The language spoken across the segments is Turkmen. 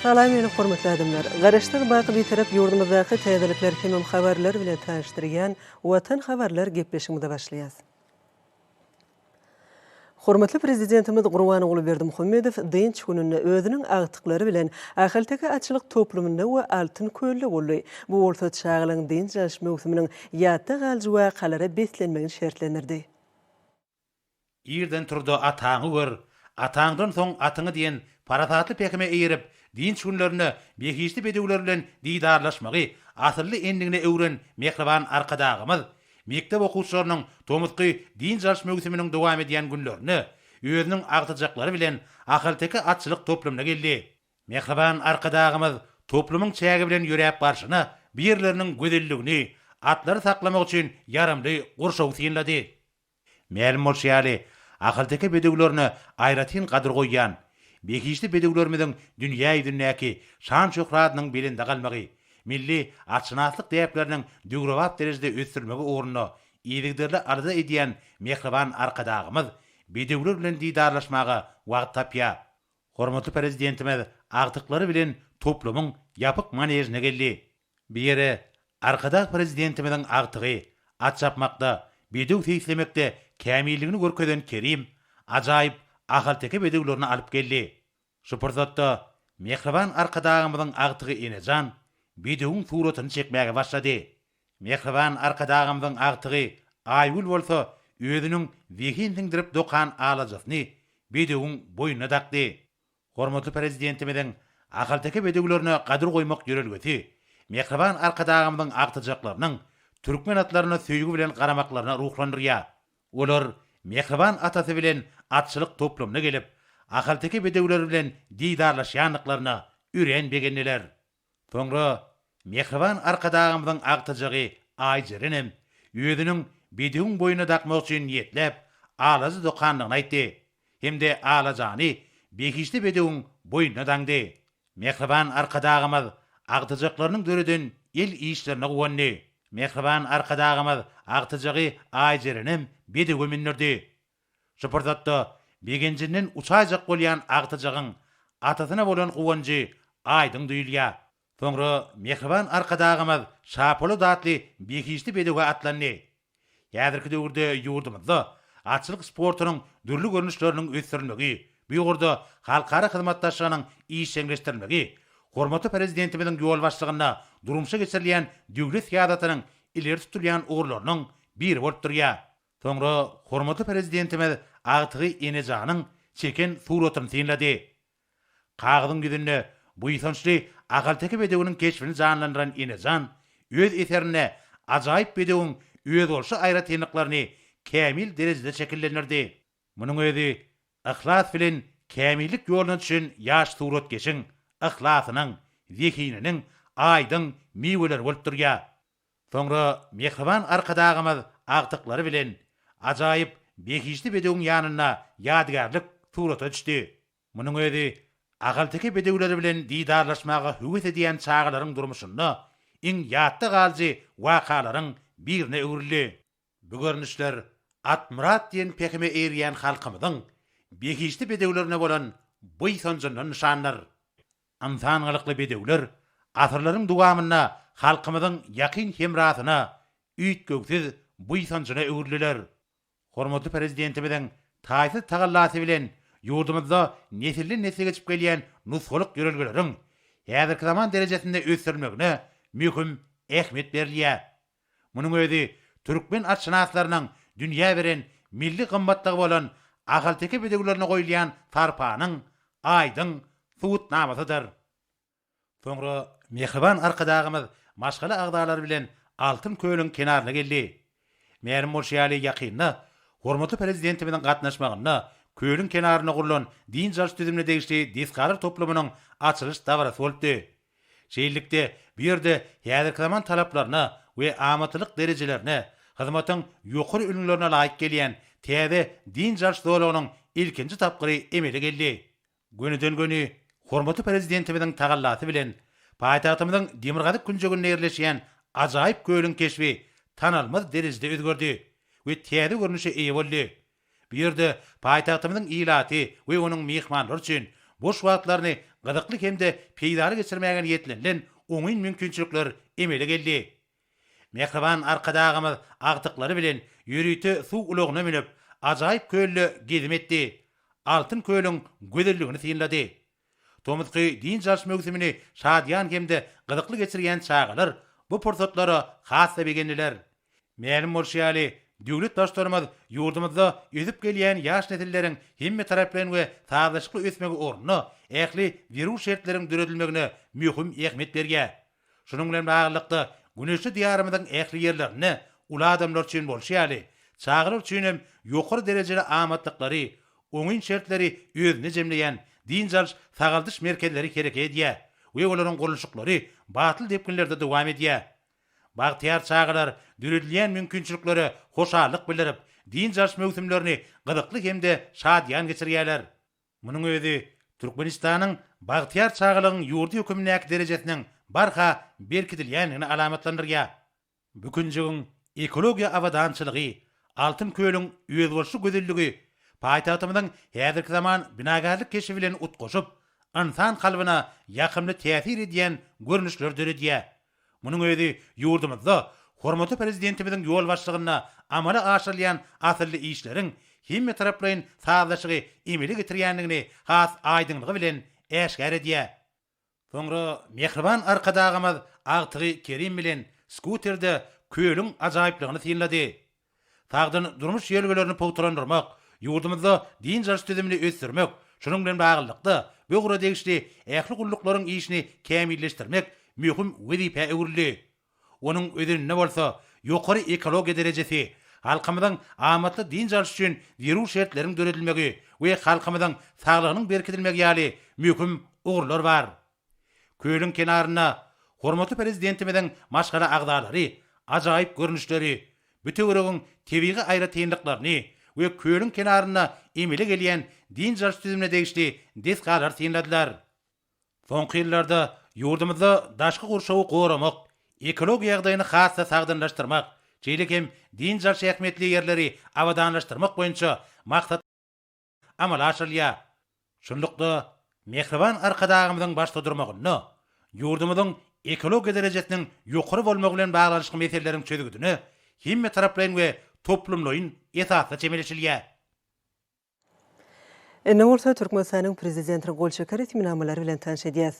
Salam meni hormatly adamlar. Garaşdyk baky bitirip yurdumyzdaky täzelikler hemem habarlar bilen tanıştyrýan Watan habarlar gepleşiginde başlaýas. Hormatly prezidentimiz Gurban Oğlu Berdimuhammedow dynç gününde özüniň agtyklary bilen ahylteki açylyk toplumynda we altyn kölle boldy. Bu orta çağlaryň dynç ýaş mewsumynyň ýatda galyjy wakalara beslenmegini şertlendirdi. Irden turdu ataňy gör, ataňdan soň atyňy diýen paratatly pekime eýirip, dynç günlerini beýişli bedewler bilen diýdarlaşmagy, asyrly endigine öwren mehriban arkadagymyz, mektep okuwçylarynyň tomutky dynç ýaş mewsumynyň dowam edýän günlerini özüniň agtyjaklary bilen ahylteki atçylyk toplumuna geldi. Mehriban arkadagymyz toplumyň çägi bilen ýörep barşyny, birleriniň gözelligini, atlary saklamak üçin ýarymly gurşaw synlady. Mälum bolýaly, ahylteki bedewlerini aýratyn gadyr goýýan, beýişli bedewlerimiziň dünýäki şan şöhratynyň belinde galmagy, milli açnaslyk däpleriniň dügrewap derejede ösdürmegi uğruna iýdigderli arza edýän mehriban arkadagymyz bedewler bilen diýdarlaşmagy wagt tapýar. Hormatly prezidentimiz agtyklary bilen toplumyň ýapyk manejine geldi. Bir ýere arkadag prezidentimiziň agtygy atçapmakda, bedew teýslemekde kämilligini görkezden Kerim ajaýyp ahylteki bedewlerini alyp geldi. Şu pursatda mehriban arkadagymyzyň agtygy Enejan bedewiň suratyny çekmäge başlady. Mehriban arkadagymyzyň agtygy Aýgul bolsa özüniň wehin dindirip dokan alajasyny bedewiň boýuna dakdy. Hormatly prezidentimiziň ahylteki bedewlerini gadyr goýmak ýörelgesi mehriban arkadagymyzyň agtyjaklarynyň türkmen atlaryna söýgü bilen garamaklaryna ruhlandyrýar. Olar mehriban atasy bilen atçylyk toplumuna gelip, ahylteki bedewler bilen diýdarlaşýanlyklaryna ürenbegenler. Soňra mehriban arkadagymyzyň agtyjygy Aýjerenem özüniň bedewiň boýuna dakmak üçin niýetlep, alazy dokanlygyny aýtdy. Hemde alajany beýişli bedewiň boýuna daňdy. Mehriban arkadagymyz agtyjaklarynyň döreden el işlerine gowandy. Mehriban arkadagymyz agtyjygy Aýjerenem bedewe mindirdi. Şu pursatda begenjinden uçajak bolýan agtyjagyň atasyna bolan gowanjy aýdyň duýulýar. Soňra mehriban arkadagymyz şapolo datly beýişli bedewe atlandy. Ýazyrky döwürde ýurdumyzda atçylyk sportunyň dürli görnüşleriniň ösdürilmegi, bu ýurda halkara hyzmatdaşlygynyň işçileşdirilmegi, hormatly prezidentimiziň ýol başlygyna durumşa geçirilýän döwlet ýadatynyň ileri tutulýan uğurlarynyň biri bolup durýar. Soňra hormatly prezidentimiz agtygy Enejanyň çeken suratyny synlady. Kagydyň ýüzünde bu ýysançly ahylteki bedewiniň keşfini janlandyran Enejan öz eserine ajaýyp bedewiň öz bolşy aýratynlyklaryny kämil derejede şekillendirdi. Munyň özi ihlas bilen kämillik ýoluna düşen ýaş surat geçiň, ihlasynyň, zekininiň aýdyň miweleri bolup durýar. Soňra mehriban arkadagymyz agtyklary bilen ajaýyp beýişli bedewiň ýanyna ýadgarlyk suraty düşdi. Munyň özi ahylteki bedewler bilen diýdarlaşmagy hüwet edýän çağlaryň durmuşynda iň ýatda galyjy wakalaryň birine öwrüldi. Bu görnüşler Atmurat diýen pekime erýän halkymyzyň beýişli bedewlerine bolan bu ýysanjynyň nişanlar. Amsanlykly bedewler asyrlaryň dowamyna halkymyzyň ýakyn hemrasyna üýtgöksiz bu ýysanjyna öwrüliler. Hormatly prezidentimiziň taýsy tagallasy bilen ýurdumyzda nesilli nesile geçip gelýän nusgalyk ýörelgeleriň häzirki zaman derejesinde ösdürilmegine möhüm ähmiýet berilýär. Munyň özi türkmen atşynaslarynyň dünýä beren milli gymmatlygy bolan ahylteki bedewlerine goýulýan tarpanyň aýdyň suwutnamasydyr. Soňra mehriban arkadagymyz maşgala agdalary bilen altyn köýüň kenaryna geldi. Mälum bolýaly ýakynda hormatly prezidentimiziň gatnaşmagyna köýüň kenaryna gurulan dyn ýaş düzümine degişli diskary toplumynyň açylyş dawarasy bolupdy. Şeýlelikde bu ýerde häzirki zaman talaplaryna we amatlyk derejelerini hyzmatyň ýokary ünlülerine laýyk gelýän täze dyn ýaş dowlagynyň ilkinji tapgyry emele geldi. Gönüden göni hormatly prezidentimiziň tagallasy bilen paýtagtymyzyň Demirgazyk günjeginde ýerleşýän ajaýyp köýüň keşfi tanalmaz derejede özgördi we täze görnüşe eýe boldy. Bir ýerde paýtagtymyzyň ilaty we onuň mehmanlary üçin boş wagtlaryny gyzykly hemde peýdary geçirmäge niýetlenilen oňyn mümkinçilikler emele geldi. Mehriban arkadagymyz agtyklary bilen ýürüýte suw ulagyna minip ajaýyp köllü gezim etdi. Altyn köýlüň gözelligini synlady. Tomutky din jas mögsimini şadyan hemde gyzykly geçirgen çağalar bu pursatlara has begendiler. Mälim bolşýaly döwlet başlarymyz ýurdumyzda ýüzüp gelýän ýaş nesilleriň hemme taraplaryn we taýlaşykly ösmegi ornuny ähli virus şertleriň döredilmegine mühim ähmiýet berýär. Şunuň bilen baglykda güneşli diyarımyzyň ähli ýerlerini ula adamlar üçin bolşýaly çağırlar üçin hem ýokary derejeli amatlykları, oňyn şertleri özüne jemleýän dinjal sagaldyş merkezleri kerek edýär we olaryň gurulşyklary batyl depkinlerde dowam edýär. Bagtyar çağılar düredilen mümkinçilikleri hoşarlyk bildirip, din jas mögsimlerini gyzykly hemde şadyan geçirýärler. Munyň özi Türkmenistanyň Bagtyar çağılygyň ýurdy hökümnäki derejesiniň barha berkitilýänini alamatlandyrýar. Bugünjiň ekologiýa awadançylygy, altyn köýlüň özbolşy gözelligi, paýtagtymyzyň häzirki zaman binagarlyk keşi bilen utgoşup, insan kalbyna ýakymly täsir edýän görnüşler döredýär. Munyň özi ýurdumyzda hormatly prezidentimiziň ýol başlygyna amala aşyrylýan asylly işleriň hemme taraplaryň sazlaşygy emeli getirýändigini has aýdynlygy bilen äşgär edýär. Soňra mehriban arkadagymyz Agtygy Kerim bilen skuterde köýlüň ajaýyplygyny synlady. Tagdyn durmuş ýelgelerini powturandyrmak, ýurdumyzda din jas tüzümini ösdürmek, şunuň bilen baglykda böwre degişli ähli gullyklaryň işini kämilleşdirmek mühim wezipe öwrüldi. Onuň özüne bolsa ýokary ekologiýa derejesi, halkymyzyň amatly din jas üçin virus şertleriň döredilmegi we halkymyzyň saglygynyň berkitilmegi ýaly mühim ugurlar bar. Köýlüň kenaryna hormatly prezidentimiziň maşgala agdalary, ajaýyp görnüşleri, bütöwregiň tebigy aýratynlyklaryny we köýlüň kenaryna emele gelýän din jas tüzümine degişli deskalar synladylar. Soňky ýyllarda ýurdumyzda daşky gurşawy goramak, ekologiýa ýagdaýyny hassa sagdanlaşdyrmak, jeýlik hem din jas ähmiýetli ýerleri awadanlaşdyrmak boýunça maksat amala aşyrylýar. Şundukda mehriban arkadagymyzyň başda durmagyny, ýurdumyzyň ekologiýa derejesiniň ýokary bolmagy bilen baglanyşly meseleleriň çözügüdüni hemme taraplaryň we toplumlaryň esasy çemeleşilýär. Näwursa Türkmenistanyň prezidentiniň golçakary etminamlary bilen tanış edýäs.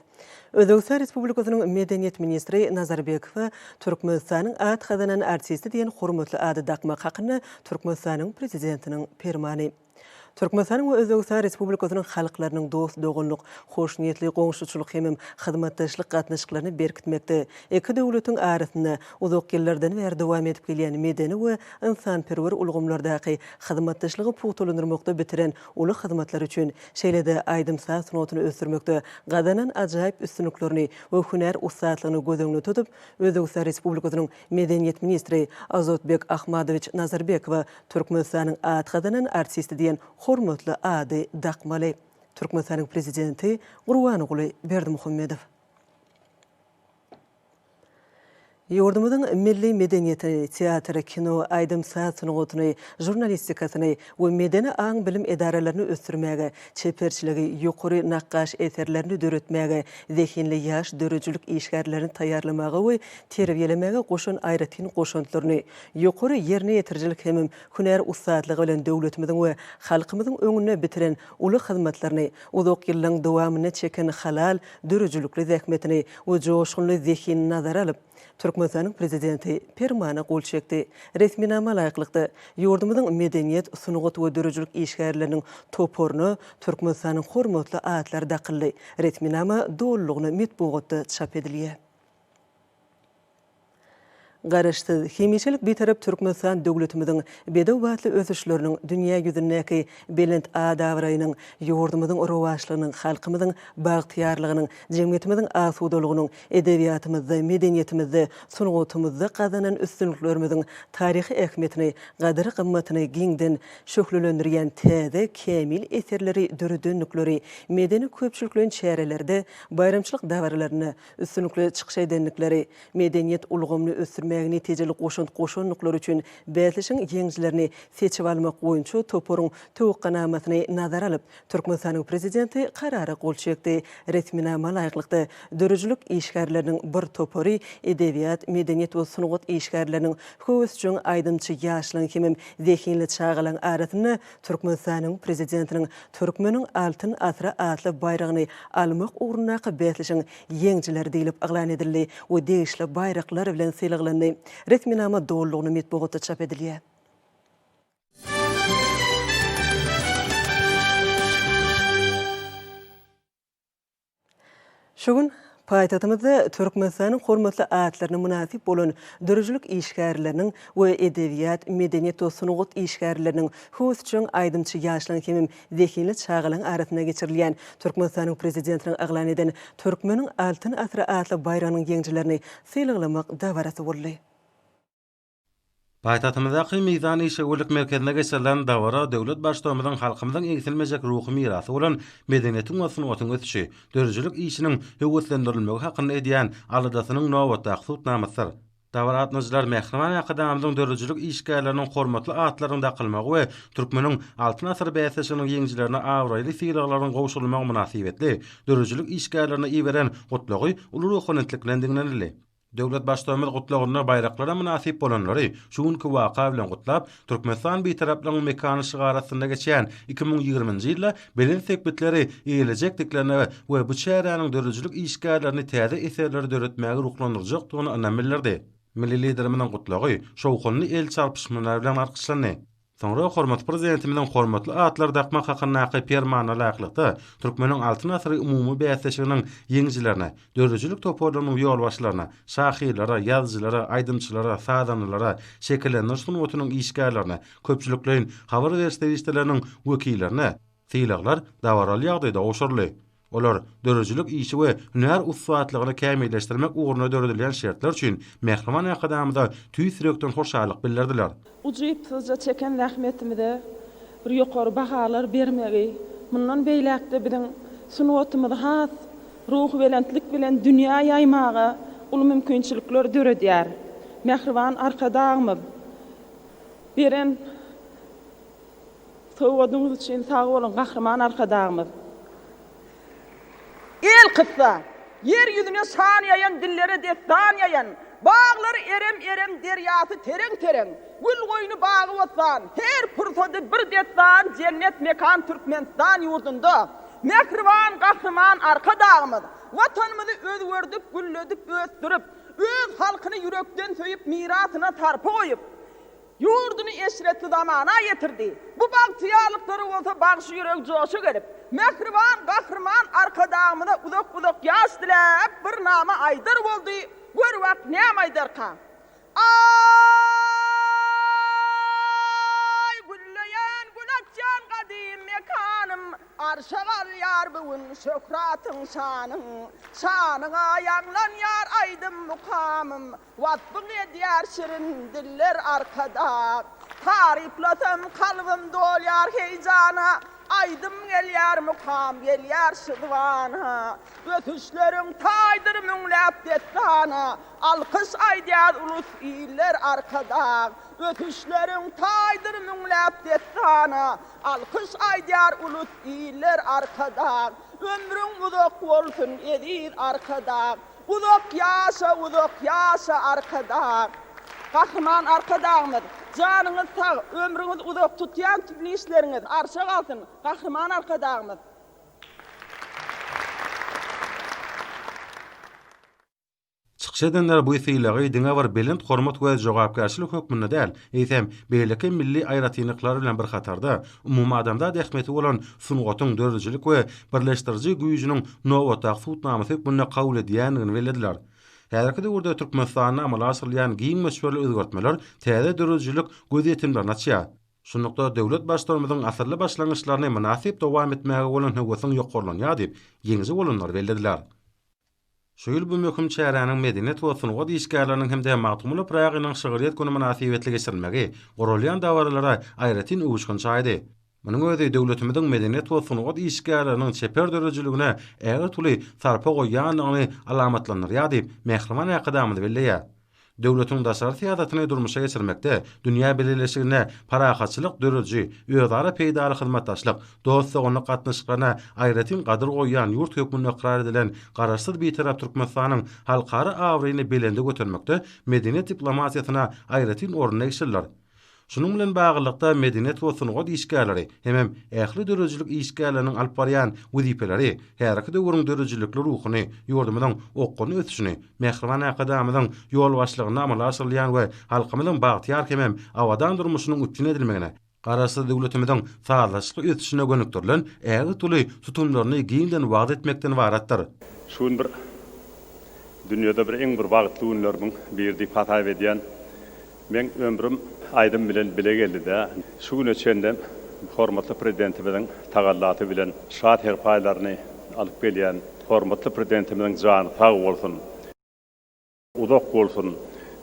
Özbekistan Respublikasynyň Medeniýet ministri Nazarbekow Türkmenistanyň at hadanan artisti diýen hormatly ady dakmak hakyny Türkmenistanyň prezidentiniň fermany. Türkmenistanyň we Özbekistan Respublikasynyň halklarynyň dost dogunlyk, hoşniýetli goňşuçylyk hem hyzmatdaşlyk gatnaşyklaryny berkitmekde. Iki döwletiň arasynda uzak ýyllardan beri dowam edip gelýän medeni we insanperwer ulgamlardaky hyzmatdaşlygy puwtulandyrmakda bitiren uly hyzmatlar üçin şeýlede aýdymsa sunutyny ösdürmekde gadanan ajaýyp üstünliklerini we huner ustatlygyny gözüňde tutup, Özbekistan Respublikasynyň Medeniýet ministri Azotbek Ahmadowich Nazarbekow Türkmenistanyň at hadanan artisti diýen hormatly ady dakmaly. Türkmenistanyň prezidenti Gurbanuly Berdimuhammedow. Ýurdumyzyň milli medeniýetini, teatry, kino, aýdymsa sunugyny, jurnalistikasyny we medeni aň bilim edaralaryny ösdürmäge, çeperçiligi, ýokary nakkaş eserlerini döretmäge, zehinli ýaş dörejülik işgärlerini taýýarlamagy we terbiýelemege goşun aýratyn goşuntlaryny, ýokary ýerine ýetirjilik hem huner ustatlygy bilen döwletimiziň we halkymyzyň öňüne bitiren uly hyzmatlaryny, uzak ýyllaryň dowamyny çeken halal dörejülikli zähmetini we joşgunly zehin nazar alyp Türkmenistanyň prezidenti fermana gol çekdi. Resminama laýyklykda ýurdumyzyň medeniýet, sunugat we dörejülik işgärleriniň toporunu Türkmenistanyň hormatly atlary dakyldy. Resminama dollugyny metbuatda çap edilýär. Garaşdy hemişelik betarap Türkmenistan döwletimiziň bedawatly ösüşleriniň dünýä ýüzündäki belent adawraýynyň ýurdumyzyň rowaşlygynyň halkymyzyň bagtyarlygynyň jemgyýetimiziň asudalygynyň edebiýatymyzda medeniýetimizde sunugatymyzda gazanan üstünliklerimiziň taryhy ähmiýetini gadyry gymmatyny giňden şöhlendirýän täze kämil eserleri döredönlikleri medeni köpçülikleriň çärelerde bayramçylyk dawarlaryny üstünlikle çykyş edenlikleri medeniýet ulgamly ösdürmäge däge netijeli goşunluklar üçin bätlişiň ýeňjilerini seçip almak boýunça toporuň töwükkänamatyny nazara alyp Türkmenistanyň prezidenti karary gol çekdi. Retminama laýyklykda dörüjlük işgärleriniň bir topory edebiýat, medeniýet we sunugat işgärleriniň höwes üçin aýdymçy ýaşlyň hemem zehinli çağalan aratyny Türkmenistanyň prezidentiniň Türkmeniň altyn asra atly bayragyny almak ugruna bätlişiň ýeňjileri diýilip aglan edildi. O degişli bayraklar bilen sylaglany. Retminama dollugyny metbuatda çap edilýär. Şogun paýtagtymyzda Türkmenistanyň hormatly atlaryna munasip bolan dörüjlük işgärleriniň we edebiýat, medeniýet we sunugat işgärleriniň höwes üçin aýdymçy ýaşlyň hemem zehinli çağalan aratyna geçirilýän Türkmenistanyň prezidentiniň aglan eden Türkmeniň altyn asra atly bayragynyň ýeňjilerini sylaglamak dawarasy boldy. Paýtagtymyzdaky Mizan işgörlük merkezine geçirilen dawara döwlet başçylygymyň halkymyzyň egsilmejek ruhy mirasy bolan medeniýetiň we sunugatyň ötüşi, dörüjlük işiniň höwetlendirilmegi hakyny edýän aladasynyň nowatda tutnamasy. Dawara atnaşylar Mehriman Akademyň dörüjlük işgärleriniň hormatly atlaryny daqylmagy we Türkmeniň altyn asr bäsesiniň ýeňjilerine awraýly sylaglaryň gowşulmagy münasibetli dörüjlük işgärlerini iweren gutlagy uly ruhanyntliklendigini Döwlet başçylygyny gutlagyna bayraklara münasip bolanlary şuňky waka bilen gutlap Türkmenistan beýtaraplaryň mekany şygarasynda geçýän 2020-nji ýylda belen sekbetleri eýiljekdiklerini we bu çäräniň dörüjlük işgärlerini täze eserleri döretmäge ruhlandyrjakdygyny anamillerdi. Milli liderimiň gutlagy şowkunly el çarpyşmalary bilen arkyşlandy. Sonra hormat prezidentimiň hormatly atlar daqmak hakyny permana laýyklykda Türkmeniň altyn asry umumy bäsesiniň ýeňjilerine, dörüjlük toporlarynyň ýolbaşçylaryna, şahyrlara, ýazgylara, aýdymçylara, sadanlylara, şekillendiriş sunugatynyň işgärlerine, köpçüliklerin habar berişleriniň wekillerine sylaglar dawaraly ýagdaýda oşurly. Olar dörüjlük işi we hünär uswatlygyny kämilleşdirmek ugruna döredilen şertler üçin Mehriman Akademyda tüýsürekden hoşalyk bildirdiler. Ucuypsızca çeken rahmetimize bir ýokary bahalar bermegi, mundan beýlekde biziň sunugatymyzy has ruh belentlik bilen dünýä ýaymaga uly mümkinçilikler döredýär. Mehriban arkadaşymyz beren sowadyňyz üçin sag bolun Gahryman arkadaşymyz. El kıssa, yer yüzüne şan yayan, dillere destan yayan, bağları erem deryası tereng, gül koyunu bağı otsan, her fırsadı bir destan, cennet mekan Türkmenistan yurdunda, Mehriban Gahryman arkadaşımız, vatanımızı özgördük, güllödük, östürüp, öz halkını yürekten söyüp, mirasına tarpa koyup, yurdunu eşretli zamana getirdi. Bu baktiyarlıkları olsa bağışı yürek coşu gelip, Mehriban Gahryman arkadaşımıza uzak yaş dilep bir nama aydar oldu. Gör vak ne aydar ka? Ay gülleyen gülakcan kadim mekanım, arşagal yar bugün şökratın şanın, şanına yanlan yar aydın mukamım, vatbın ediyar şirin diller arkada, tariflasam kalbim dol yar heycana, aydım gelýär mukam gelýär şıdvana, ötüşlerim taydır müňläp destana, alkış aýdýar ulus iller arkada, ötüşlerim taydır müňläp destana, alkış aýdýar ulus iller arkada, ömrüň uzak bolsun edýär arkada, uzak ýaşa arkada. Gahryman arkadaşymyz, janyňyz sag, ömrüňiz uzak tutýan türli işleriňiz arşa galsyn. Gahryman arkadaşymyz. Çykyş edenler bu sylagy diňe bir belent hormat we jogapkarçylyk hökmünde däl, eýsem beýleki milli aýratynyklar bilen bir hatarda umumy adamda dähmeti bolan sunugatyň dörüjlük we birleşdirici güýjüniň nowatda tutnamasy hökmünde kabul edýändigini belediler. Häzirki döwürde Türkmenistanyň amala asyrylýan giň meşhurly özgertmeler täze dörüjlük gözetimlerini açýar. Şonlukda döwlet başçylygymyzyň asyrly başlangyçlaryny münasip dowam etmäge bolan höwesiň ýokarlanýar diýip ýeňji bolanlar beldirdiler. Şu ýyl bu möhüm çäräniň medeniýet we sunugat işgärleriniň hem de magtumuly praýagynyň şygyryýet güni münasibetli geçirilmegi goralýan dawaralara aýratyn uwuşkun çaýdy. Munyň özi döwletimiziň medeniýet we sunugat işgärleriniň çeper dörejligine äger tuly sarpa goýýanlygyny alamatlanýar diýip Mehriman Akademyda belleýär. Döwletiň daşary syýasatyny durmuşa geçirmekde dünýä beleleşigine parahatçylyk dörüji, özara peýdaly hyzmatdaşlyk, dostlugyna gatnaşyklaryna aýratyn gadyr goýan ýurt hökmüne ikrar edilen garaşsyz beýtarap Türkmenistanyň halkary awryny belende götürmekde medeniýet diplomatiýasyna aýratyn orun eşirler. Şunun bilen bagylykda medeniýet we sunugat işgärleri hemem ähli dörüjilik işgärleriniň alyp barýan wezipeleri härki döwrüň dörüjilikli ruhuny, ýurdumyň okkuny ötüşini, mehriban akadamyň ýol başlygyny amala aşyrlaýan we halkymyň bagtyar hemem awadan durmuşynyň üptin edilmegine, garaşsyz döwletimiň sağlaşyk ötüşine gönükdirilen ägi tuly tutumlaryny giňden wagt etmekden baratdyr. Şun bir dünýede bir eň bir wagtly günlerden birdi fatay edýän men ömrüm aydın bilen bile geldi de şu gün içinde hormatly prezidentimiň tagallaty bilen şat herpaýlaryny alyp gelýän hormatly prezidentimiň jany sag bolsun, udak bolsun,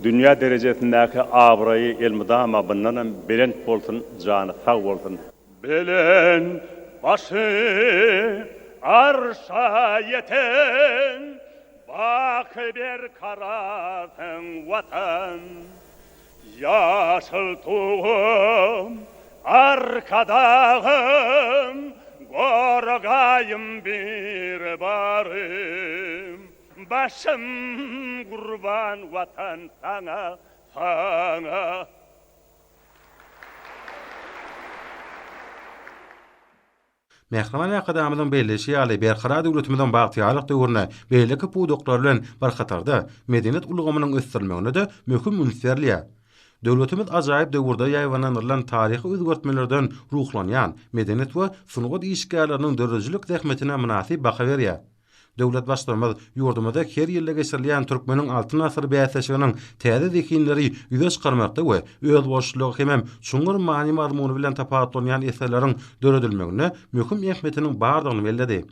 dünýä derejesindäki abraýy elmidama bundan bilen bolsun, jany sag bolsun. Bilen başı arşa yeten bak bir karatın vatan. Yaşıl tuğum, arkadağım, gorgayım bir barım, başım kurban vatan sana, sana. Mehriban akadamyň belleşi ýaly berqara döwletimiň bagtyarlyk döwrüne beýleki puwdoklar bilen barkatarda medeniýet ulgamynyň ösdirilmegine de möhüm ünserliýär. Döwletimiz ajaýyp döwürde ýaýwananylan taryhy özgertmelerden ruhlanýan medeniýet we sunugat işgärleriniň dörüjilik zähmetine münasip baha berýär. Döwlet başlarymyz ýurdumyzda her ýylda geçirilýän türkmeniň altyn asyr bäýatçylygynyň täze zekinleri ýüze çykarmakda we öz boşlugy hemem şuňur many mazmuny bilen tapatlanýan eserleriň döredilmegine möhüm ähmetiniň bardygyny belledi.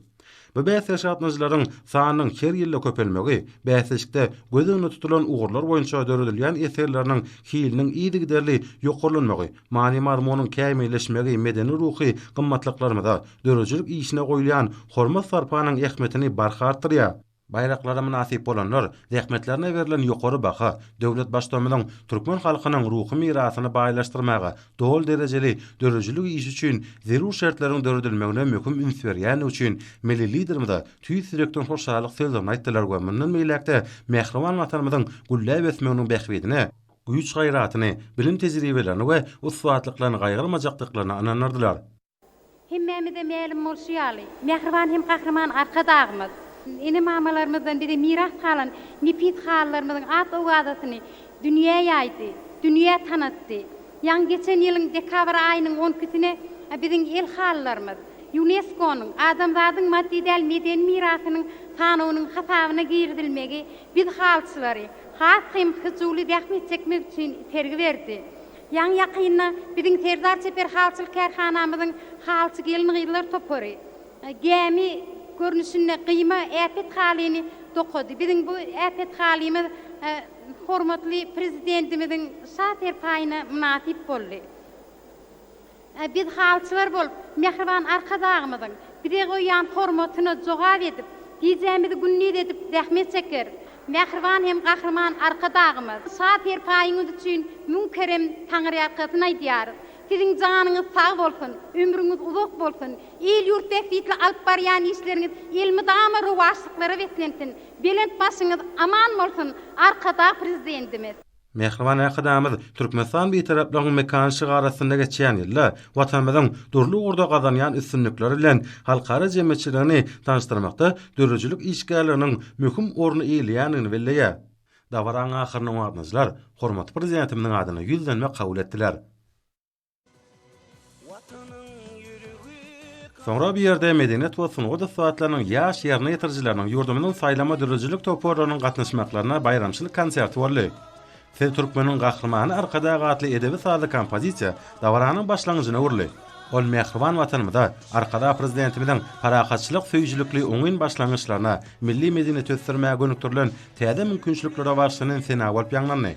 Bu bäýatçylaryň sanynyň her ýylda köpelmegi, bäýatçylykda göz öňünde tutulan ugurlar boýunça döredilýän eserleriniň hiliniň ýygyderli ýokurlanmagy, many mazmunyň käýmeleşmegi, medeni ruhy gymmatlyklaryna dörejilik işine goýulan hormat sarpanyň ähmetini barkartdyrýar. Bayraklara münasip bolanlar, zähmetlerine berilen ýokary baha, döwlet başlamynyň türkmen halkynyň ruhy mirasyny baýlaşdyrmaga, dol derejeli dörejilik işi üçin zerur şertleriň döredilmegine möhüm üns berýän üçin milli liderimiz tüý sürekden hoşalyk sözlerini aýtdylar we mundan meýlekde mehriban watanymyzyň gullap ösmeginiň bähbidine, güýç gaýratyny, bilim tejribelerini we uswatlyklaryny gaýrylmajakdyklaryny ananardylar. Hemmemize meýlim bolýaly, mehriban hem gahrman arkadagymyz. Ene mamalarymyzdan biri miras kalan nipit hallarymyzyň at owadasyny dünýä ýaýdy, dünýä tanatdy. Ýan geçen ýylyň dekabr aýynyň 12-sine biziň el hallarymyz UNESCO-nyň adamzadyň maddi medeni mirasynyň tanywynyň hasabyna girdilmegi biz halçylary has hem hyjuli dähmet çekmek üçin tergi berdi. Ýan ýakynda biziň Serdar Çeper halçylyk kärhanamyzyň halçy gelin gyýlar topary. Gemi görnüşünde kıyma äpet halini dokudu. Bizim bu äpet halimiz hormatly prezidentimiziň şat herpaýyna münasip boldy. Biz halçylar bolup mehriban arkadagymyzyň bire goýan hormatyny jogap edip, diýjämizi günnüt edip zähmet çeker. Mehriban hem gahrman arkadagymyz şat herpaýyňyz üçin münkerem taňry ýarkatyny aýdýar. Sizin janyňyz sag bolsun, ömrüňiz uzak bolsun. El ýurtda fitli alyp barýan işleriňiz elmidama ruwaşlyklary wetlensin. Belent başyňyz aman bolsun, arkada prezidentimiz. Mehriban akadamyz Türkmenistan beýtaraplaryň mekanyşyk arasynda geçýän ýylda watanymyzyň durly orda gazanýan üstünlikleri bilen halkara jemgyýetçiligini tanışdyrmakda dörejilik işgärleriniň möhüm orny eýleýänini belleýär. Dawran ahyryny gatnaşyjylar hormatly prezidentimiň adyny ýüzlenme kabul etdiler. Sonra bir ýerde medeniýet we sunugat saatlarynyň ýaş ýerine ýetirjileriniň ýurdumynyň saýlama dörejilik toporlarynyň gatnaşmaklaryna bayramçylyk konserti boldy. Sen Türkmeniň gahrmany arkada gatly edebi sazly kompozisiýa dawranyň başlangyjyna urly. Ol mehriban watanymyza arkada prezidentimiziň parahatçylyk söýüjülikli oňyn başlangyçlaryna milli medeniýet ösdirmäge gönükdirilen täze mümkinçiliklere barşynyň sena bolup ýaňlandy.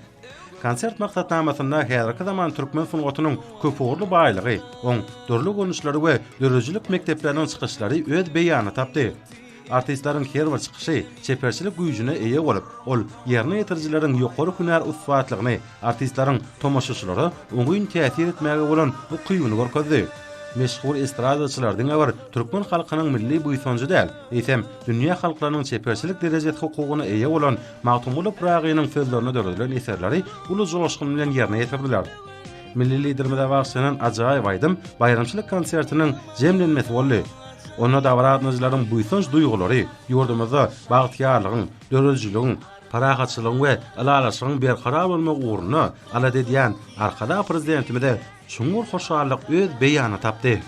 Konsert maksatnamasynda häzirki zaman türkmen sunugatynyň köpügürli baýlygy, oň dörli görnüşleri we dörejilik mekdepleriniň çykyşlary öz beýany tapdy. artistlaryň her bir çykyşy çeperçilik güýjüne eýe bolup, ol ýerine ýetirjileriň ýokary hünär usfatlygyny artistlaryň tomoşaçylary oňuň täsir etmäge bolan bu kyýgyny görkezdi. Meşhur estradaçylardyň awar türkmen halkynyň milli buýsanjy däl, eýsem dünýä halklarynyň çeperçilik derejet hukugyna eýe bolan Magtumul Pragynyň sözlerine döredilen eserleri ulu joşgyn bilen ýerine ýetirdiler. Milli liderimize bagşlanan ajaýyp aýdym bayramçylyk konsertiniň jemlenmesi boldy. Ona dawratnyjylaryň buýsanj duýgulary, ýurdumyzda bagtyarlygyň, dörejiligiň, parahatçylygyň we alalaşygyň berqarar bolmagy uğruna ala dediýän arkada prezidentimize çuňur hoşallyk öz beýany tapdy.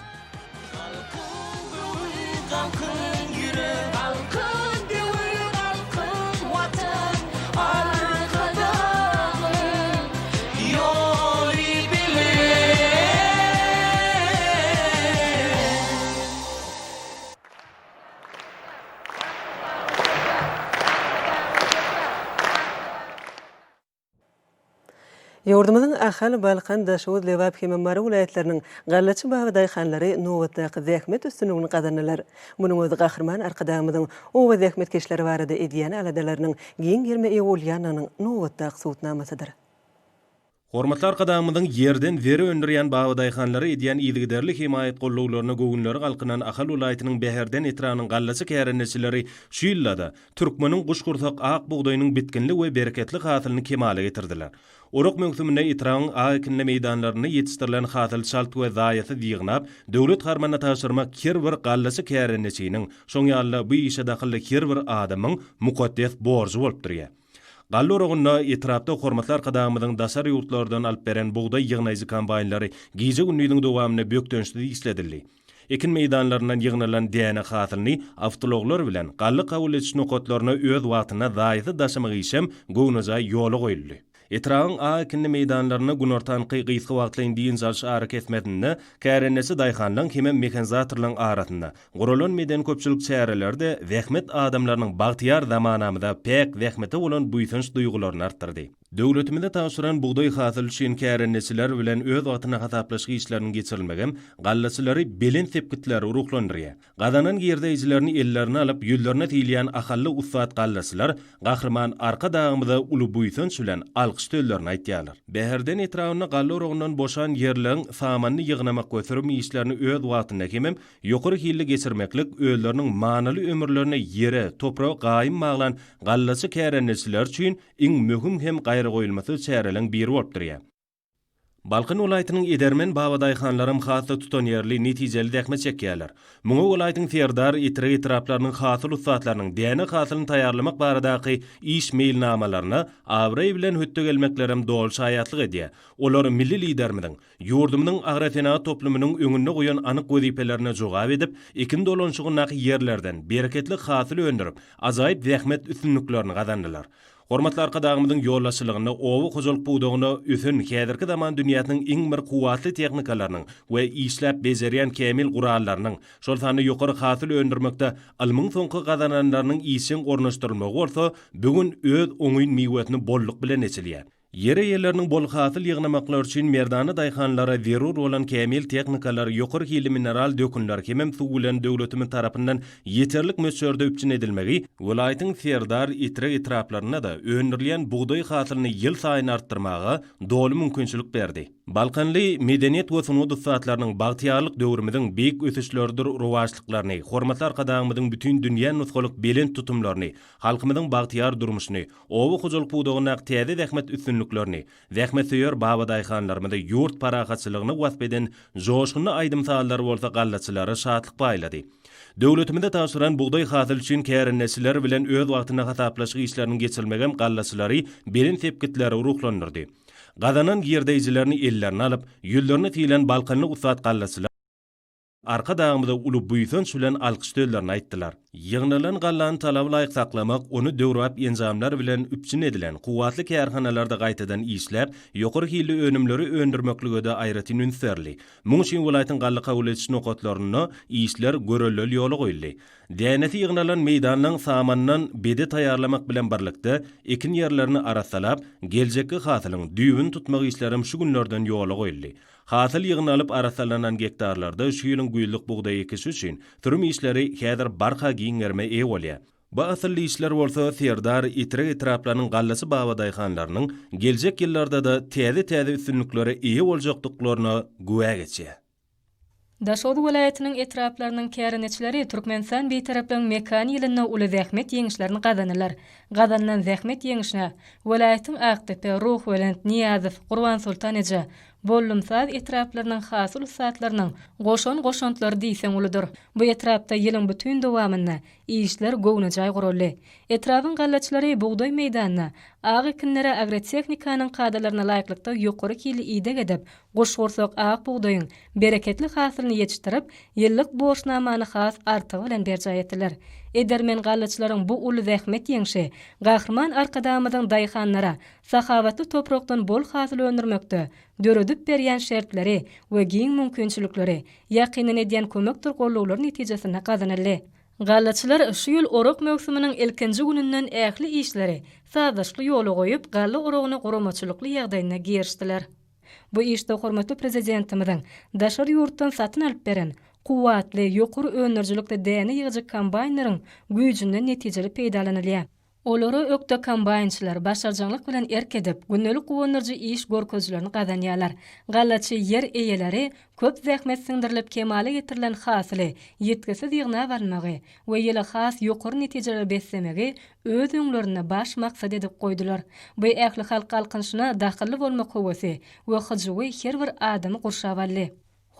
Ýurdumyzyň Ahal, Balkan, Daşowuz, Lewap hem Mara vilayetleriniň gallaçy bagdaýhanlary nowatdaky zähmet üstünligini gazandylar. Munyň özü gahrman arkadagymyzyň owa zähmet keşleri barada edýän aladalarynyň giň girme Eolyananyň nowatdaky suwtnamasydyr. Hormatly arkadagymyzyň ýerden beri öndürýän bagdaýhanlary edýän ýylygiderlik himayet golluglaryna göwünleri galkynan Ahal vilayetyniň Beherden etranyň gallaçy kärenneçileri şu ýyllada türkmeniň guşgursak ak bugdaýynyň bitkinli we bereketli hasylyny kemale getirdiler. Oruk mövsümine ýitran aýkynly meýdanlaryny ýetişdirilen hasyl şalt we zaýaty diýgnap, döwlet garmanyna taşyrmak her bir gallaçy kärenneçiniň, şoň ýaly bu işe dahil her bir adamyň mukaddes borjy bolup durýar. Gallu orugunda etrapda hormatly arkadagymyzyň dasar ýurtlardan alyp beren bugdaý ýygnaýjy kombaýnlary gize günüýüň dowamyny bökdönçli isledildi. Ekin meýdanlaryndan ýygnalan däne hasylyny awtologlar bilen gally kabul etiş nokatlaryna öz wagtyna zaýaty daşymagy işem gownaja ýoly goýuldy. Etragyň aýkynly meýdanlaryna günortan gysga wagtlaryň diýen zarş araky etmedinde kärennesi daýhanlaryň hem mekanizatorlaryň arasynda guralan meden köpçülik çärelerde zähmet adamlarynyň bagtyar zamanamyda pek zähmete bolan buýsanç duýgularyny artdyrdy. Döwletimizde taşyran bugdaý hasyl üçin kärennesiler bilen öz wagtyna hataplaşyk işlerini geçirilmegem gallaçylary belen sepkitleri ruhlandyrýar. Gazanan ýerde ýylerini ellerine alyp ýüllerine tiýilýän ahally usat gallaçylar gahrman arka dagymyda uly buýsanç bilen alkyşdölerini aýtýarlar. Beherden etrawyna galla urugundan boşan ýerleriň samanyny ýygnamak götürüm işlerini öz wagtyna kemem ýokary hille geçirmeklik özleriniň manaly ömürlerine ýere, toprağa gaýym maglan gallaçy kärennesiler üçin iň möhüm hem goýulmasy çäreleň biri bolup durýar. Balkan vilayetynyň edermen bagdaýhanlarym hasy tutan ýerli netijeli dähmet çekýärler. Muňa vilayetyň Serdar etraplarynyň hasyl usatlarynyň däne hasylyny taýýarlamak baradaky iş meýilnamalaryna awray bilen hötte gelmeklerim dol şaýatlyk edýär. Olar milli liderimiň ýurdumynyň agrarsenat toplumynyň öňünde goýan anyk wezipelerine jogap edip, ekin dolanşygynaky ýerlerden bereketli hasyl öndürip, ajaýyp zähmet üstünliklerini gazandylar. Hormatly arkadagymyzyň ýollaşçylygyny, owa hojalyk buğdagyny üsün häzirki zaman dünýäniň iň bir kuwatly tehnikalarynyň we işläp bejerýän kemil gurallarynyň şol sany ýokary hasyl öndürmekde almyň soňky gazananlarynyň işin ornaşdyrylmagy bolsa, bugün öz oňuň miwetini bolluk bilen eçilýär. Yere yerlerinin bol hasyl ýygnamaklar üçin merdany daýhanlara zerur bolan kemil tehnikalar, ýokary hili mineral dökünler hemem suw bilen döwletimiň tarapyndan ýeterlik möçberde üpçün edilmegi, vilayetyň Serdar etraplaryna da öndürilýän bugdaý hasylyny ýyl saýyn artdyrmaga doly mümkinçilik berdi. Balkanly medeniýet we sunudy saatlarynyň bagtyarlyk döwrümiziň beýik ösüşlerdir rowaçlyklaryny, hormatly arkadagymyzyň bütün dünýä nusgalyk belen tutumlaryny, halkymyzyň bagtyar durmuşyny, owa hojalyk buğdagyna täze zähmet üstünliklerini, zähmetseýär bagdaýhanlarymyzda ýurt parahatçylygyny wasp eden joşgyny aýdym sallary bolsa gallaçylary şatlyk baýlady. Döwletimizde taşyran bugdaý hasyl üçin kärennesiler bilen öz wagtyna hataplaşyk işlerini geçirilmegem gallaçylary belen sepkitleri ruhlandyrdy. Gazanan ýerde ýylerini ellerine alyp, ýüllerini tiýilen balkanly usat gallaçylar arka dagymyda uly buýsanç bilen alkyşdölerini aýtdylar. Ýygnalan gallany talab laýyk saklamak, onu döwrap enzamlar bilen üpçün edilen kuwatly kärhanalarda gaýtadan işläp, ýokary hili önümleri öndürmeklige de aýratyn ünserli. Muň üçin vilayetyň galla kabul etiş nokatlaryna işler görelli ýoly goýuldy. Däneti ýygnalan meýdanyň samanyndan bede taýýarlamak bilen birlikde ekin ýerlerini arasalap, geljekki hasylyň düýbün tutmak işlerim şu günlerden ýoly goýuldy. Hasyl ýygyny alyp arasalanan gektarlarda şu ýylyň güýlük buğday ekişi üçin türüm işleri häzir barha giňerme bolýar. Bu asylly işler bolsa Serdar itre etraplarynyň gallasy babadyhanlarynyň geljek ýyllarda da täze üstünlikleri iyi boljakdyklaryna güwä geçýär. Daşoğlu welaýatynyň etraplarynyň käreneçleri Türkmenistan beýtaraplyň mekan ýylyna uly zähmet ýeňişlerini gazanylar. Gazanlan zähmet ýeňişine welaýatyň Aktepe, Ruh Welent, Niýazow, Gurban Sultan eje bollumsaz etraplarynyň has ulusatlarynyň goşon-goşontlary diýsen uludur. Bu etrapda ýylyň bütün dowamynda işler gownajy guruldy. Etrapyň gallaçylary buğday meýdanyna, ag ekinlere agrotexnikanyň kadalaryna laýyklykda ýokary kili ide gedip, goşgorsak ag buğdaýyň bereketli hasylyny ýetişdirip, ýyllyk borçnamany has artygy bilen berjay etdiler. Edermen gallaçylaryň bu uly zähmet ýeňişi gahrman arkadamyň daýhanlara sahawatly toprakdan bol hasyl öndürmekde döredip berýän şertleri we giň mümkinçilikleri ýakynyn edýän kömekdir golluglar netijesinde gazanyldy. Gallaçylar şu ýyl orok mewsumynyň ilkinji gününden ähli işleri sazlaşly ýoly goýup galla orogyny guramaçylykly ýagdaýyna girişdiler. Bu işde hormatly prezidentimiziň daşar ýurtdan satyn alyp beren kuwatly ýokary öňerjilikde däne ýygyjy kombaýnlaryň güýjünden netijeli peýdalanylýar. Olary ökde kombaýnçylar başarjanlyk bilen erkedip, günnelik öňerji iş görkezlerini gazanýarlar. Gallaçy ýer eýeleri köp zähmet siňdirilip kemale getirilen hasyly ýetkisiz ýygna barmagy we ýyly has ýokary netijeler beslemegi öz öňlerine baş maksat edip goýdular. Bu ähli halk alkynşyna dahilli bolmak howasy we hyjwy her bir adamy gurşawaly.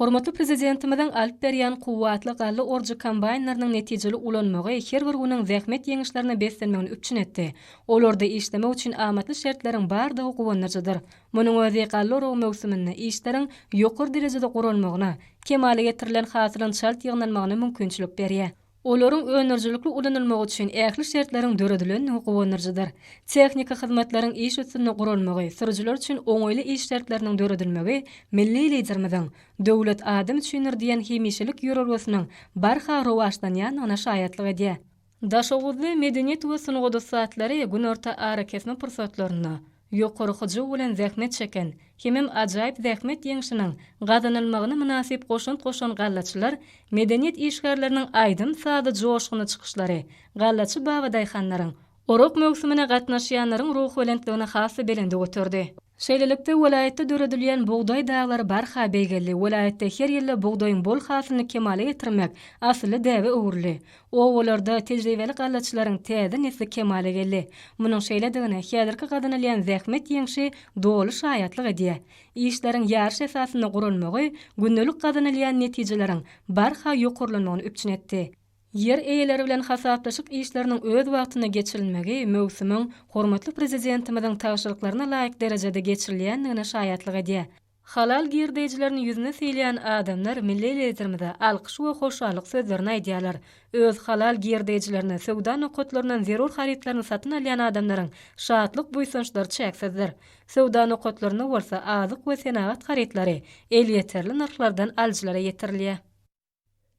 Hormatly prezidentimiziň alyp berýän kuwatly galla orji kombaýnlarynyň netijeli ulanmagy her bir güniň zähmet ýeňişlerini beslenmegini üçin etdi. Olarda işlemek üçin amatly şertleriň bardygy gowanyrjydyr. Munyň özi galla orog mewsumynda işleriň ýokary derejede gurulmagyna, kemale getirilen hasylyň şart ýygnanmagyna mümkinçilik berýär. Olaryň öňerjilikli ulanylmagy üçin ähli şertleriň döredilen gowanyrjydyr. Tehnika hyzmatlaryň iş üstünde gurulmagy, sürüjiler üçin oňoýly iş şertleriniň döredilmegi milli liderimiziň döwlet adam üçindir diýen hemişelik ýörelgeçiniň barha rowaşdanýanyna şaýatlyk edýär. Daşowuzly medeniýet we sunugy satlary gün orta ara kesme pursatlaryna ýokary hyjy bilen zähmet çeken, hemem ajaýyp zähmet ýeňişiniň gazanylmagyna münasip goşon gallaçylar medeniýet işgärleriniň aýdym sady joşgyny çykyşlary, gallaçy babadyhanlaryň orok mewsumyna gatnaşýanlaryň ruh welentligine hasy belende götürdi. Şeýlelikde welaýatda döredilýän buğday daglary barha beýgelli, welaýatda her ýyly buğdaýyň bol hasylyny kemale getirmek asly däwe öwürli. Owalarda tejribeli gallaçylaryň täze nesli kemale geldi. Munyň şeýledigine häzirki gazanylýan zähmet ýeňişi doly şaýatlyk edýär. İşleriň ýarşy esasyna gurulmagy günnelik gazanylýan netijelerin barha ýokarlanyny üçin etdi. Yer eýeleri bilen hasaplaşyk işleriniň öz wagtyna geçirilmegi mewsumyň hormatly prezidentimiziň taýşyryklaryna laýyk derejede geçirilýändigine şaýatlyk edýär. Halal girdejilerini ýüzüne seýleýän adamlar milli liderimize alkyş we hoşallyk sözlerini aýdýarlar. Öz halal girdejilerini sowda nokatlarynyň zerur haritlaryny satyn alýan adamlaryň şatlyk buýsançlary çäksizdir. Sowda nokatlaryny bolsa azyk we senagat haritlary el ýeterli narxlardan aljylara ýetirilýär.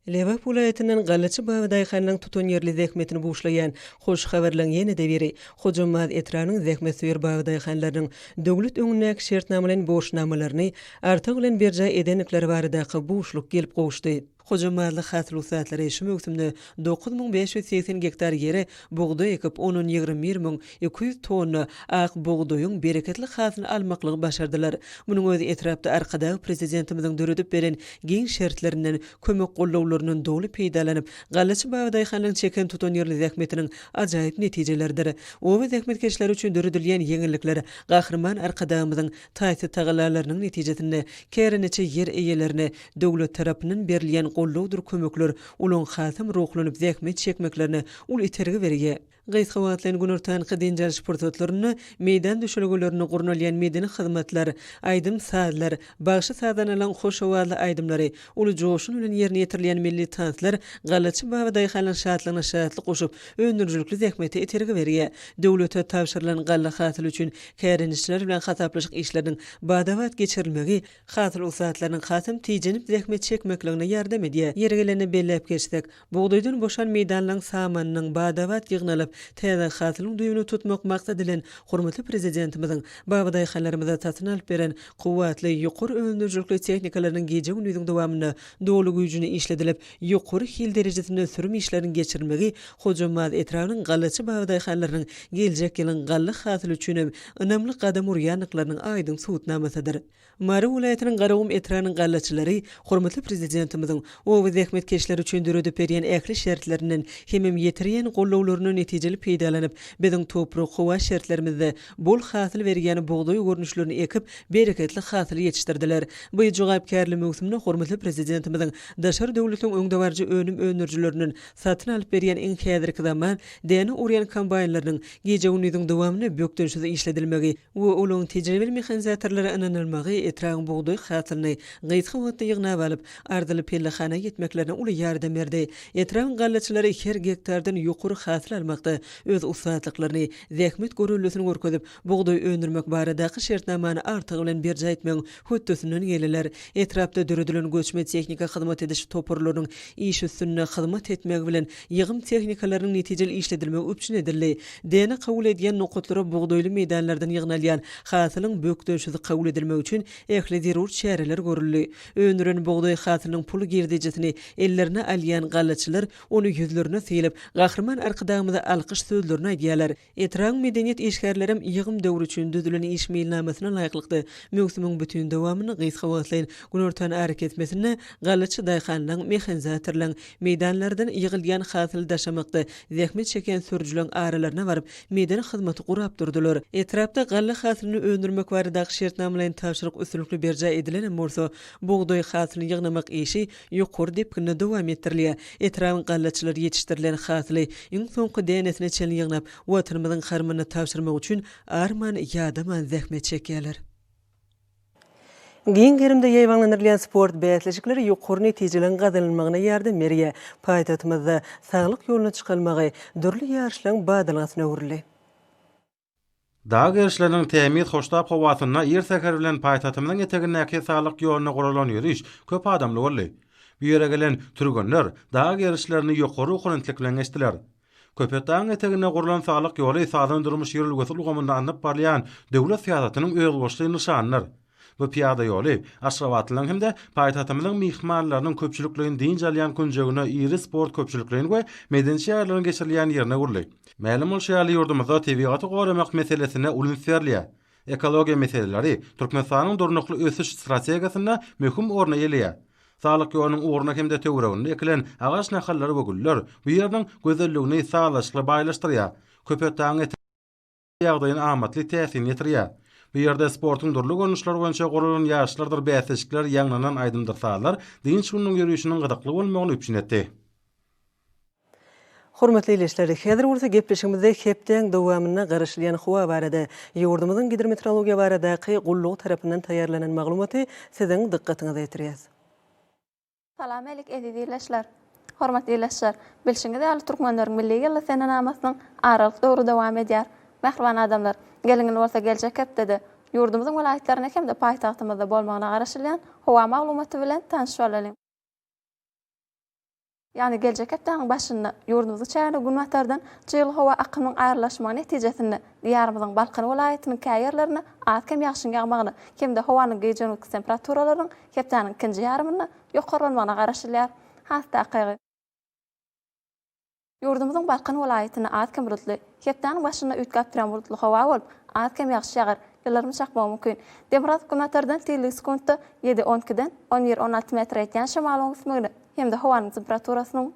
Lewap welaýatynyň gallaçy babadyhanlaryň tutan ýerli zähmetini buşlaýan hoş habarlaryň ýene-de biri hojamaz etranyň zähmet süýer babadyhanlarynyň döwlet öňündäki şertnamalaryň borçnamalaryny artyk bilen berjä edenlikleri baradaky buşluk gelip gowuşdy. Hojamazly hasyl usatlary şu mewsumda 9580 hektar ýere buğday ekip onun 21200 tonna ak buğdaýyň bereketli hasylyny almaklygy başardylar. Munyň özi etrapda arkada prezidentimiziň döredip beren giň şertlerinden kömek gollawlarynyň doly peýdalanyp, gallaçy babadyhanlaryň çeken tutan ýerli zähmetiniň ajaýyp netijelerdir. O we zähmetkeşler üçin döredilýän ýeňillikler gahrman arkadamyzyň taýsy tagalarlarynyň netijesinde käreneçi ýer eýelerine döwlet tarapyndan berilýän gollawdyr kömekler ulan hasym ruhlanyp zähmet çekmeklerine ul itergi berýär. Gaýsgawatlaryň günörtän qydynjaly sportlaryny meýdan düşürgelerini gurnalýan medeni hyzmatlar, aýdym saatlar, bagşy sadanalan hoşawatly aýdymlary, uly joşun bilen ýerine ýetirilýän milli tanslar gallaçy babadyhanlaryň şatlygyna şatlyk goşup öňürjükli zähmeti itergi berýär. Döwlete tapşyrylan galla hasyl üçin kärenişler bilen hasaplaşyk işleriniň badawat geçirilmegi hasyl usatlarynyň hasym tijenip zähmet çekmekligine ýardam medya yergeleni belläp geçdik. Buğdaýdan boşan meýdanlaryň samanynyň badawat ýygnalyp täze hasylyň düýbüni tutmak maksat bilen hormatly prezidentimiziň babaday hallarymyza tatyn alyp beren kuwatly ýokary öňdürjükli tehnikalarynyň geje günüň dowamyny dolu güýjüni işledilip ýokary hil derejesinde sürüm işlerini geçirmegi hojamaz etrawynyň gallaçy babaday hallarynyň geljek ýylyň gally hasyly üçin önemli gadam urýanlyklarynyň aýdyň suwutnamasydyr. Mary welaýatynyň Garawum etrawynyň gallaçylary hormatly prezidentimiziň o zähmet keşler üçin döredip berýän ähli şertlerinden hemem ýetirýän gollawlaryny netijeli peýdalanyp biziň toprak howa şertlerimizde bol hasyl berýän buğdaý görnüşlerini ekip bereketli hasyl ýetişdirdiler. Bu jogapkärli möhsümde hormatly prezidentimiziň daşar döwletiň öňdewarjy önüm önürjüleriniň satyn alyp berýän iň häzirki zaman däne urýan kombaýnlarynyň geje günüň dowamyny bökdönşide işledilmegi we olaň tejribeli mexanizatorlary ananylmagy etraň buğdaý hasylyny gyýtgy wagtda ýygnap alyp ardyly pellehana ýetmeklerine uly ýardam berdi. Etraň gallaçylary her gektardan ýokary hasyl almakda öz usatlyklaryny zähmet görülmesini görkezip buğdaý öndürmek baradaky şertnamany artyg bilen berje etmeň hötdesinden geleler. Etrapda döredilen göçme tehnika hyzmat ediş toporlarynyň iş üstünde hyzmat etmek bilen ýygym tehnikalarynyň netijeli işledilmegi üçin edildi. Däne kabul edýän nokatlary buğdaýly meýdanlardan ýygnalýan hasylyň bökdönşüzi kabul edilmegi üçin ähli zerur çäreler görüldi. Öndüren buğdaý hasylynyň pul girdijesini ellerine alýan gallaçylar onu ýüzlerine seýlip gahrman arkadagymyza alkyş sözlerini aýdýarlar. Etraň medeniýet işgärlerim ýygym döwrü üçin düzülen iş meýilnamasyna laýyklykdy. Möhsümüň bütün dowamyny gyzga wagtlaýan günortan hareket etmesine gallaçy daýhanlaryň mexanizatorlaryň meýdanlardan ýygylýan hasyl daşamakda zähmet çeken sürjüleň aralaryna baryp meýdan hyzmaty gurap durdular. Etrapda galla hasylyny öndürmek baradaky şertnamalaryň tapşyryk üstünlükli berje edilen bolsa buğdaý hasylyny ýygnamak işi ýokary depkinde dowam etdirilýär. Etraň gallaçylar ýetişdirilen hasyly iň soňky dänesine çelin ýygnap watanymyzyň harmanyny tapşyrmak üçin arman ýadaman zähmet çekýärler. Giň gerimde ýaýwanlanyrylýan sport bäýatleşikleri ýokary netijeleň gazanylmagyna ýardam berýär. Paýtatymyzda saglyk ýoluny çykylmagy dürli ýarşlaryň badalagyna öwrüli. Dağ gerişlerinin temiz hoştap howasyna ýer bilen paýtatymyň etegindäki saglyk ýoluny guralan ýürüş köp adamly boldy. Bu ýere gelen türgenler dağ gerişlerini ýokary ukurantlyk bilen geçdiler. Köpetdaň etegine guralan saglyk ýoly sadan durmuş ýerelgesi ulgamynda anyp barýan döwlet siýasatynyň öýülgeçli nyşanydyr. Bu piýada ýoly aşgabatlyň hemde paýtatymyň mihmanlarynyň köpçülikligini diňe alýan günjegine iri sport köpçülikligini we medeni şäherleriň geçirilýän ýerine gurly. Mälim bolşaly ýurdumyzda tebigaty goramak meselesine ulun serliýär. Ekologiýa meseleleri Türkmenistanyň durnukly ösüş strategiýasyna möhüm orna ýelýär. Saglyk ýolunyň uğruna hemde töwereginde ekilen agaç nahallary we güller bu ýerden gözelligini saglaşykly baýlaşdyrýar. Köpetdaň ýagdaýyny amatly täsir ýetirýär. Bu ýerde sportyň durly görnüşleri boýunça guralan ýaşlardyr bäsleşikler ýanglanan aýdymdyrsalar, diňç günüň ýürüýüşiniň gydykly bolmagyny üçin etdi. Hormatly ýeşleri, häzir bolsa gepleşigimizde hepden dowamyna garaşylýan howa barada, ýurdumyzyň hidrometeorologiýa baradaky gulluk tarapyndan taýýarlanan maglumaty siziň dikkatiňize ýetirýär. Salam alyk edýärler. Hormatly ýeşler, bilşiňiz ýaly türkmenleriň milli ýyly senanamasynyň aralyk döwrü dowam edýär. Mähriban adamlar, gelingin bolsa geljek hepdede ýurdumyzyň welaýatlaryna hemde paýtagtymyzda bolmagyna garaşylýan howa maglumaty bilen tanışyp alalım. Yani geljek hepdeň başynda ýurdumyzyň çägine günwatardan çyl howa akynyň aýrylaşmagy netijesinde diýarymyzyň Balkan welaýatynyň käýerlerine atkem ýagşyň ýagmagyny hemde howanyň gejenlik temperaturalarynyň hepdeniň ikinji ýarymyny ýokarlanmagyna garaşylýar. Hasta akygy Ýurdumyzyň Balkan welaýatyny atkem bulutly, hepdeniň başynda üýtgäp duran bulutly howa bolup, atkem ýagşy ýagar, ýyllarmy çakmagy mümkin. Temperatur günwatardan tili sekundda 7-12-den 11-16 metr etýän şamalyň üstünde hemde howanyň temperaturasynyň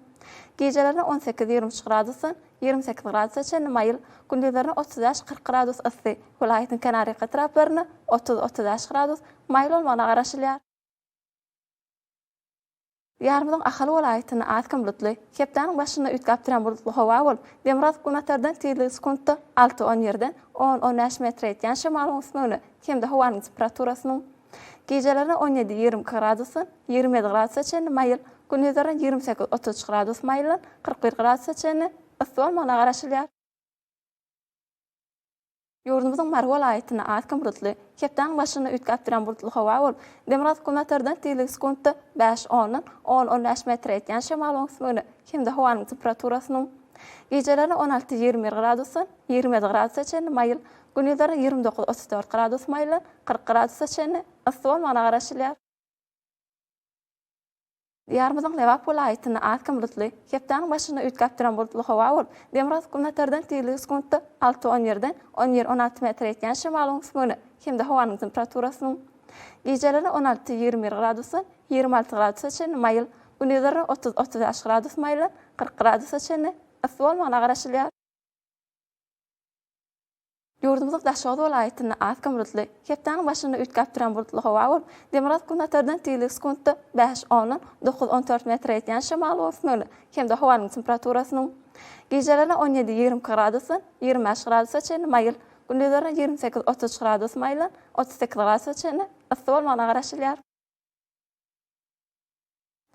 gejelerine 18-23 gradusdan 28 gradusga çenli maýyl, gündüzlerine 30-40 gradus ysy, welaýatyň kenary etraplaryna 30-30 gradus maýyl bolmagyna garaşylýar. Ýarymyzyň ahaly welaýatyny atkem bulutly, hepdeniň başynda üýtgäp duran bulutly howa bolup, temperatur günwatardan tili sekundda 6-17-den 10-15 metr etýän şamalyň üstünde hemde howanyň temperaturasynyň gejelerine 17-20 gradusdan 27 gradusga çenli maýyl, gündüzlerine 28-30 gradus maýyl, 41 gradusga çenli ysy bolmagyna garaşylýar. Yurdumuzun Marwal ayetini atkam rutly, keptan başına ütkap duran burtlu hava ol, Demirad kumatardan tilik skunta 5-10'dan 10-15 metre etken şemal ongsmöne, kimde havanın temperaturasının geceleri 16-20 gradusan, 20 gradusa çenli mayıl, günüleri 29-34 gradus maylı, 40 gradusa çenli, ısıval mana garaşılar. Diyarımızın Liverpool ayetini atkam rutly, keptanın başına ütkap duran burtlu hava ol, Demirad kumatardan tilik skunta 6-17'den 17-16 metre etken şemal ongsmöne, kimde havanın temperaturasının geceleri 16-20 gradusan, 26 gradusa çenli mayıl, günüleri 30-35 gradus maylı, 40 gradusa çenli, ısıval mana garaşılar. Yurdumuzun Daşoğlu vilayetini atkam rutly, keptanın başına ütkap duran burtlu hava ol, Demirad kumatardan tilik skunta 5-10'dan 9-14 metre etken şemal ongsmöne, kimde havanın temperaturasının geceleri 17-20 gradusan, 25 gradusa çenli mayıl, günüleri 28-30 gradus maylı, 38 gradusa çenli, ısıval mana garaşılar.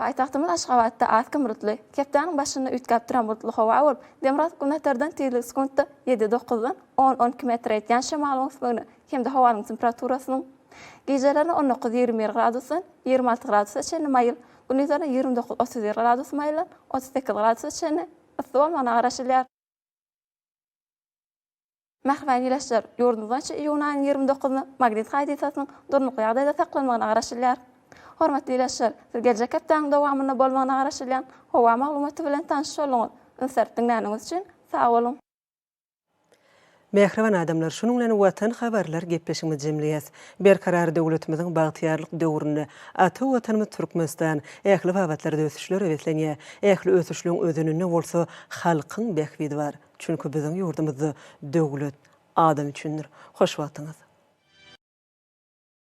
Paytaxtymyz Aşgabatda atkam rutly, keptanın başına ütkap duran burtlu hava ol, Demirad kumatardan tilik skunta 7-9'dan 10-12 metre etken şemal ongsmöne, kimde havanın temperaturasının geceleri 19-20 gradusan, 26 gradusa çenli mayıl, günüleri 29-31 gradus maylı, 38 gradusa çenli, ısıval mana garaşılar. Mährbän ýeleşler, yurdumuzdan ýunan 29-ny magnit haýdysasynyň durnuky ýagdaýda saklanmagyna garaşylar. Hormatly ýeleşler, siz geljek hepdäň dowamyna bolmagyna garaşylan howa maglumaty bilen tanış boluňuz. Ünsertdiň näniňiz üçin sag bolun. Mehriban adamlar, şunun bilen watan habarlar gepleşigimiz jemleýäs. Berkarar döwletimiziň bagtyarlyk döwrüne ata watanymyz Türkmenistan ähli wagtlarda ösüşler öwetlenýär. Ähli ösüşlüň özününe bolsa halkyň behbidi bar. Çünki biziň ýurdumyzda döwlet adam üçindir. Hoş wagtyňyz.